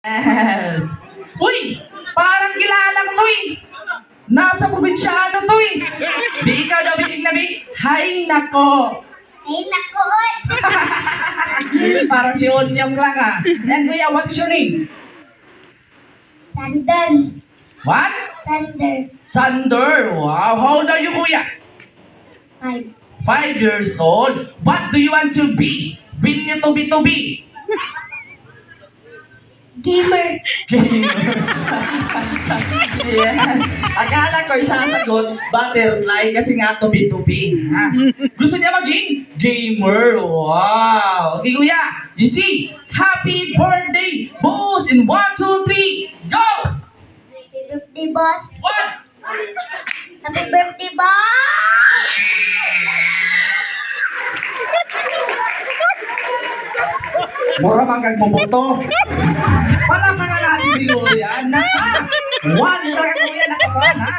Yes. Uy, parang kilala ko to eh. Nasa probinsyano to eh. Di ikaw daw biig na biig. Hay nako. Ay, nako, oy! Parang si Onyong lang ah. And kuya, what's your name? Sander. What? Sander. Sander. Wow. How old are you, kuya? 5. 5 years old. What do you want to be? Bin niyo to be. Gamer. Yes. Akala ko isasagot, butterfly kasi nga to be. Ha? Gusto niya maging gamer. Wow. Okay, kuya. GC, happy birthday. Boss in 1, 2, 3, go! Happy birthday, boss. What? Happy birthday, boss! Mura mang kagmubuto. Pala mga natin si Kuya. Naka! 1 na kuya, naka 1 ha?